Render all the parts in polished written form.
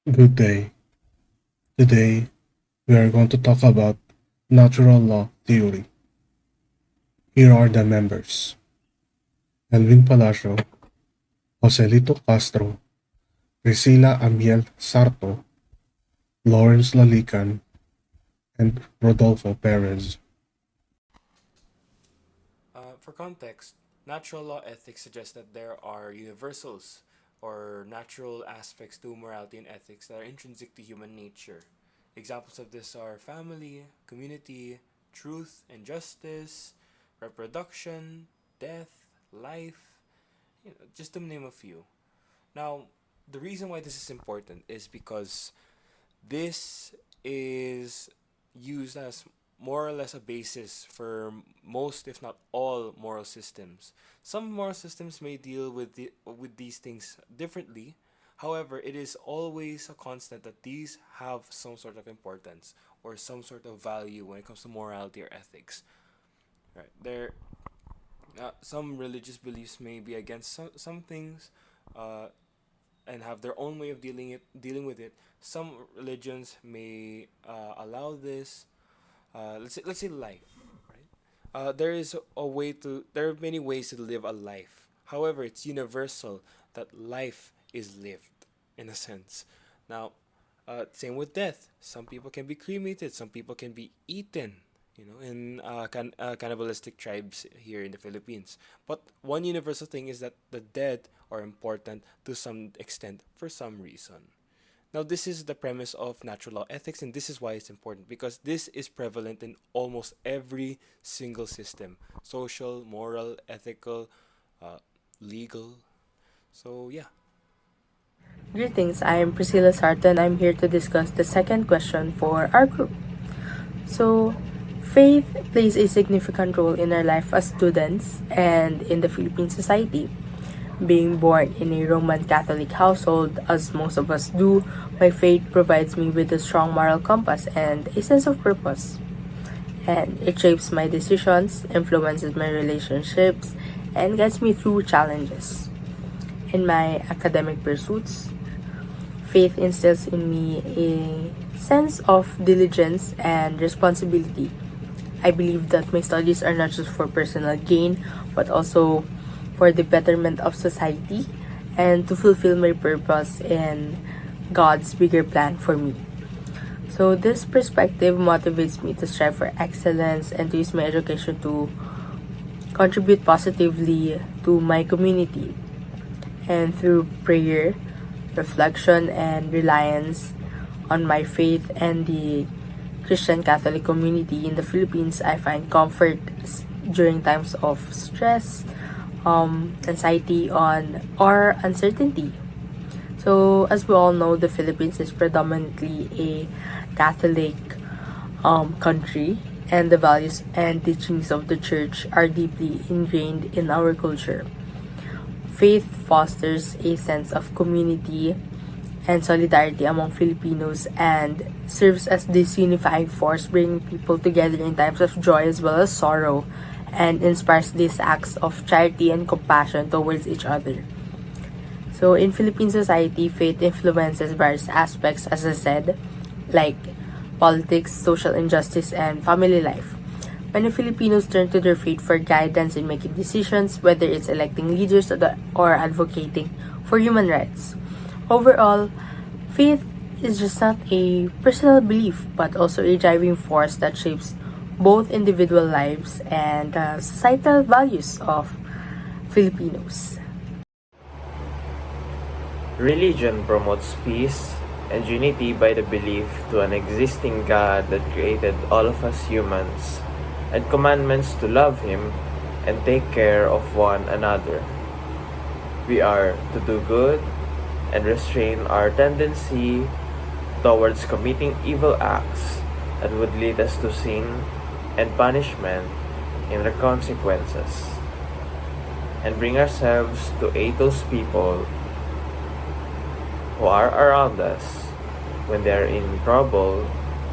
Good day. Today, we are going to talk about natural law theory. Here are the members: ELWIN Palacio, JOSELITO Castro, Prisilla AMIEL Sarto, Lawrence LALIKAN, and Rodolfo PEREZ. For context, natural law ethics suggests that there are universals or natural aspects to morality and ethics that are intrinsic to human nature. Examples of this are family, community, truth and justice, reproduction, death, life, just to name a few. Now, the reason why this is important is because this is used as more or less a basis for most, if not all, moral systems. Some moral systems may deal with these things differently. However, it is always a constant that these have some sort of importance or some sort of value when it comes to morality or ethics. Right there, some religious beliefs may be against some things, uh, and have their own way of dealing with it. Some religions may allow this. Let's say life, right? There are many ways to live a life. However, it's universal that life is lived in a sense. Now, same with death. Some people can be cremated. Some people can be eaten. In cannibalistic tribes here in the Philippines. But one universal thing is that the dead are important to some extent for some reason. Now, this is the premise of natural law ethics, and this is why it's important because this is prevalent in almost every single system: social, moral, ethical, uh, legal. So, yeah. Greetings, I am Prisilla Sarto and I'm here to discuss the second question for our group. So, faith plays a significant role in our life as students and in the Philippine society. Being born in a Roman Catholic household, as most of us do, my faith provides me with a strong moral compass and a sense of purpose. And it shapes my decisions, influences my relationships, and guides me through challenges. In my academic pursuits, faith instills in me a sense of diligence and responsibility. I believe that my studies are not just for personal gain, but also for the betterment of society and to fulfill my purpose in God's bigger plan for me. So, this perspective motivates me to strive for excellence and to use my education to contribute positively to my community. And through prayer, reflection, and reliance on my faith and the Christian Catholic community in the Philippines, I find comfort during times of stress, anxiety, or uncertainty. So, as we all know, the Philippines is predominantly a Catholic country, and the values and teachings of the church are deeply ingrained in our culture. Faith fosters a sense of community and solidarity among Filipinos and serves as this unifying force, bringing people together in times of joy as well as sorrow, and inspires these acts of charity and compassion towards each other. So, in Philippine society, faith influences various aspects, as I said, like politics, social injustice, and family life. Many Filipinos turn to their faith for guidance in making decisions, whether it's electing leaders or advocating for human rights. Overall, faith is just not a personal belief, but also a driving force that shapes both individual lives and societal values of Filipinos. Religion promotes peace and unity by the belief to an existing God that created all of us humans, and commandments to love Him and take care of one another. We are to do good and restrain our tendency towards committing evil acts that would lead us to sin and punishment in the consequences, and bring ourselves to aid those people who are around us when they are in trouble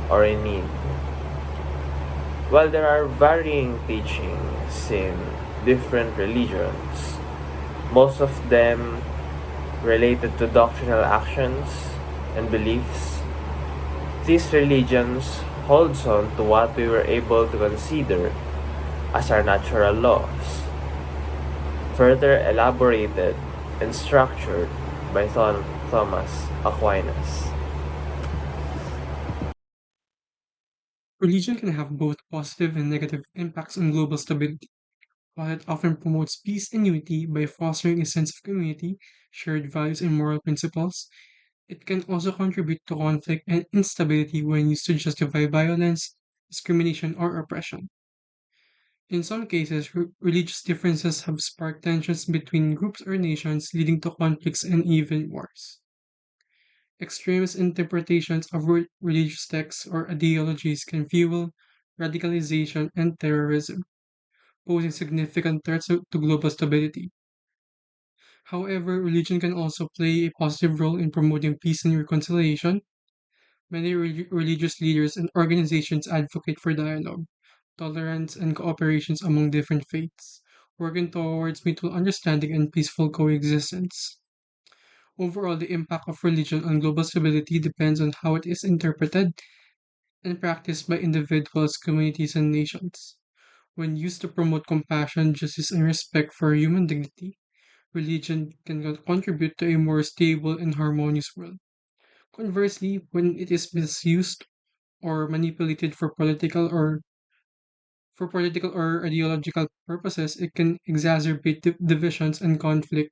or in need. While there are varying teachings in different religions, most of them related to doctrinal actions and beliefs, these religions holds on to what we were able to consider as our natural laws, further elaborated and structured by Thomas Aquinas. Religion can have both positive and negative impacts on global stability. While it often promotes peace and unity by fostering a sense of community, shared values, and moral principles, it can also contribute to conflict and instability when used to justify violence, discrimination, or oppression. In some cases, religious differences have sparked tensions between groups or nations, leading to conflicts and even wars. Extremist interpretations of religious texts or ideologies can fuel radicalization and terrorism, posing significant threats to global stability. However, religion can also play a positive role in promoting peace and reconciliation. Many religious leaders and organizations advocate for dialogue, tolerance, and cooperation among different faiths, working towards mutual understanding and peaceful coexistence. Overall, the impact of religion on global stability depends on how it is interpreted and practiced by individuals, communities, and nations. When used to promote compassion, justice, and respect for human dignity, religion can contribute to a more stable and harmonious world. Conversely, when it is misused or manipulated for political or ideological purposes, it can exacerbate divisions and conflict,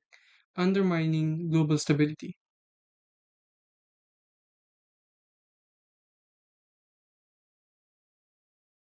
undermining global stability.